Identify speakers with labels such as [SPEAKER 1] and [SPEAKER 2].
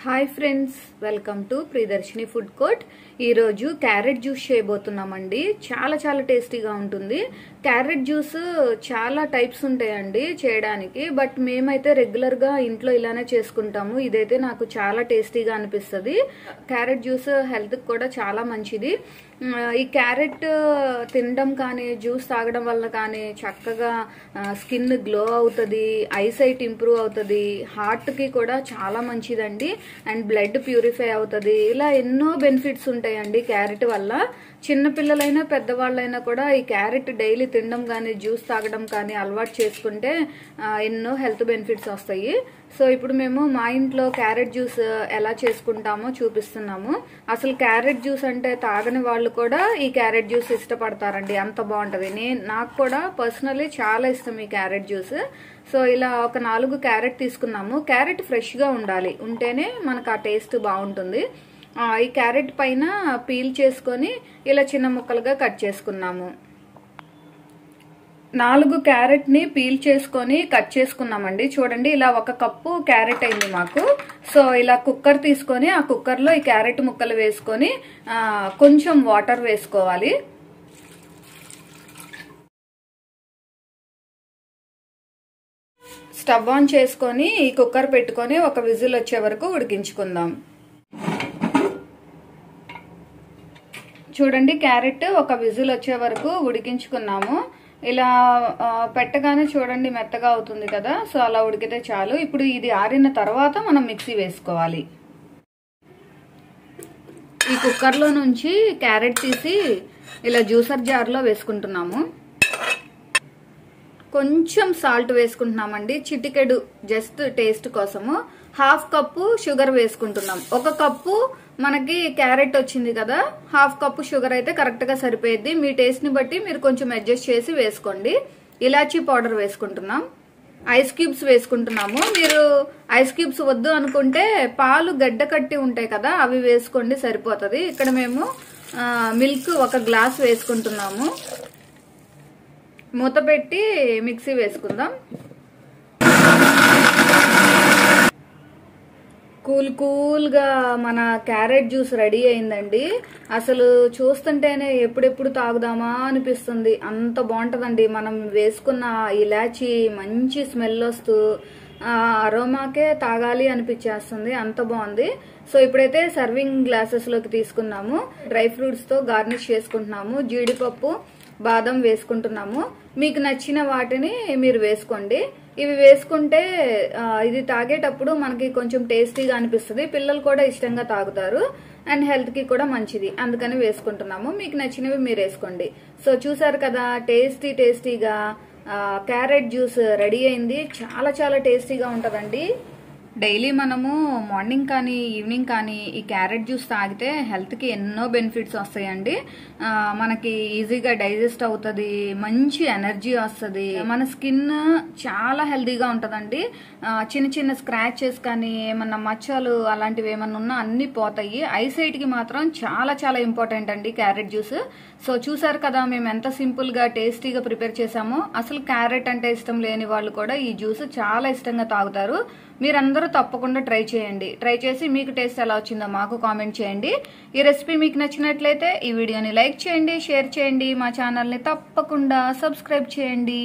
[SPEAKER 1] Hi friends, welcome to Priyadarshini food court. ఈరోజు carrot juice చేయబోతున్నామండి. చాలా చాలా టేస్టీగా ఉంటుంది. క్యారెట్ జ్యూస్ చాలా టైప్స్ ఉంటాయండి చేయడానికి, బట్ మేమైతే రెగ్యులర్గా ఇంట్లో ఇలానే చేసుకుంటాము. ఇదైతే నాకు చాలా టేస్టీగా అనిపిస్తుంది. క్యారెట్ జ్యూస్ హెల్త్కి కూడా చాలా మంచిది. ఈ క్యారెట్ తినడం కానీ జ్యూస్ తాగడం వల్ల కానీ చక్కగా స్కిన్ గ్లో అవుతుంది, ఐసైట్ ఇంప్రూవ్ అవుతుంది, హార్ట్కి కూడా చాలా మంచిదండి, అండ్ బ్లడ్ ప్యూరిఫై అవుతుంది. ఇలా ఎన్నో బెనిఫిట్స్ ఉంటాయండి క్యారెట్ వల్ల. చిన్నపిల్లలైనా పెద్దవాళ్ళైనా కూడా ఈ క్యారెట్ డైలీ తినడం కానీ జ్యూస్ తాగడం కానీ అలవాటు చేసుకుంటే ఎన్నో హెల్త్ బెనిఫిట్స్ వస్తాయి. సో ఇప్పుడు మేము మా ఇంట్లో క్యారెట్ జ్యూస్ ఎలా చేసుకుంటామో చూపిస్తున్నాము. అసలు క్యారెట్ జ్యూస్ అంటే తాగని వాళ్ళు కూడా ఈ క్యారెట్ జ్యూస్ ఇష్టపడతారండి, అంత బాగుంటది. నాకు కూడా పర్సనలీ చాలా ఇష్టం ఈ క్యారెట్ జ్యూస్. సో ఇలా ఒక 4 క్యారెట్ తీసుకున్నాము. క్యారెట్ ఫ్రెష్ గా ఉండాలి, ఉంటేనే మనకు ఆ టేస్ట్ బాగుంటుంది. ఈ క్యారెట్ పైన పీల్ చేసుకొని ఇలా చిన్న ముక్కలుగా కట్ చేసుకున్నాము. 4 క్యారెట్ ని పీల్ చేసుకొని కట్ చేసుకున్నామండి. చూడండి, ఇలా 1 కప్పు క్యారెట్ అయింది మాకు. సో ఇలా కుక్కర్ తీసుకొని ఆ కుక్కర్ లో ఈ క్యారెట్ ముక్కలు వేసుకొని కొంచెం వాటర్ వేసుకోవాలి. స్టవ్ ఆన్ చేసుకొని ఈ కుక్కర్ పెట్టుకొని ఒక విజిల్ వచ్చే వరకు ఉడికించుకుందాం. చూడండి, క్యారెట్ ఒక విజిల్ వచ్చే వరకు ఉడికించుకున్నాము. ఇలా పెట్టగానే చూడండి మెత్తగా అవుతుంది కదా, సో అలా ఉడికితే చాలు. ఇప్పుడు ఇది ఆరిన తర్వాత మనం మిక్సీ వేసుకోవాలి. ఈ కుక్కర్లో నుంచి క్యారెట్ తీసి ఇలా జ్యూసర్ జార్లో వేసుకుంటున్నాము. కొంచెం సాల్ట్ వేసుకుంటున్నామండి, చిటికెడు, జస్ట్ టేస్ట్ కోసము. 1/2 కప్పు షుగర్ వేసుకుంటున్నాం. 1 కప్పు మనకి క్యారెట్ వచ్చింది కదా, 1/2 కప్పు షుగర్ అయితే కరెక్ట్ గా సరిపోయింది. మీ టేస్ట్ ని బట్టి మీరు కొంచెం అడ్జస్ట్ చేసి వేసుకోండి. ఇలాచీ పౌడర్ వేసుకుంటున్నాం. ఐస్ క్యూబ్స్ వేసుకుంటున్నాము. మీరు ఐస్ క్యూబ్స్ వద్దు అనుకుంటే పాలు గడ్డ కట్టి ఉంటాయి కదా, అవి వేసుకోండి, సరిపోతుంది. ఇక్కడ మేము మిల్క్ 1 గ్లాస్ వేసుకుంటున్నాము. మూత పెట్టి మిక్సీ వేసుకుందాం. కూల్ గా మన క్యారెట్ జ్యూస్ రెడీ అయిందండి. అసలు చూస్తుంటేనే ఎప్పుడెప్పుడు తాగుదామా అనిపిస్తుంది, అంత బాగుంటదండి. మనం వేసుకున్న ఇలాచి మంచి స్మెల్ వస్తూ అరోమాకే తాగాలి అనిపించేస్తుంది, అంత బాగుంది. సో ఇప్పుడైతే సర్వింగ్ గ్లాసెస్ లోకి తీసుకున్నాము. డ్రై ఫ్రూట్స్ తో గార్నిష్ చేసుకుంటున్నాము. జీడిపప్పు, బాదం వేసుకుంటున్నాము. మీకు నచ్చిన వాటిని మీరు వేసుకోండి. ఇవి వేసుకుంటే ఇది తాగేటప్పుడు మనకి కొంచెం టేస్టీగా అనిపిస్తుంది. పిల్లలు కూడా ఇష్టంగా తాగుతారు, అండ్ హెల్త్ కి కూడా మంచిది, అందుకని వేసుకుంటున్నాము. మీకు నచ్చినవి మీరు వేసుకోండి. సో చూసారు కదా, టేస్టీగా క్యారెట్ జ్యూస్ రెడీ అయింది. చాలా చాలా టేస్టీగా ఉంటదండి. డైలీ మనము మార్నింగ్ కానీ ఈవినింగ్ కానీ ఈ క్యారెట్ జ్యూస్ తాగితే హెల్త్కి ఎన్నో బెనిఫిట్స్ వస్తాయండి. మనకి ఈజీగా డైజెస్ట్ అవుతుంది, మంచి ఎనర్జీ వస్తుంది, మన స్కిన్ చాలా హెల్తీగా ఉంటుందండి. చిన్న చిన్న స్క్రాచెస్ కానీ ఏమన్నా మచ్చలు అలాంటివి ఏమన్నా ఉన్నా అన్ని పోతాయి. ఐసైట్ కి మాత్రం చాలా చాలా ఇంపార్టెంట్ అండి క్యారెట్ జ్యూస్. సో చూసారు కదా, మేము ఎంత సింపుల్ గా టేస్టీగా ప్రిపేర్ చేసామో. అసలు క్యారెట్ అంటే ఇష్టం లేని వాళ్ళు కూడా ఈ జ్యూస్ చాలా ఇష్టంగా తాగుతారు. మీరందరూ తప్పకుండా ట్రై చేయండి. ట్రై చేసి మీకు టేస్ట్ ఎలా వచ్చిందో మాకు కామెంట్ చేయండి. ఈ రెసిపీ మీకు నచ్చినట్లయితే ఈ వీడియోని లైక్ చేయండి, షేర్ చేయండి, మా ఛానల్ని తప్పకుండా సబ్స్క్రైబ్ చేయండి.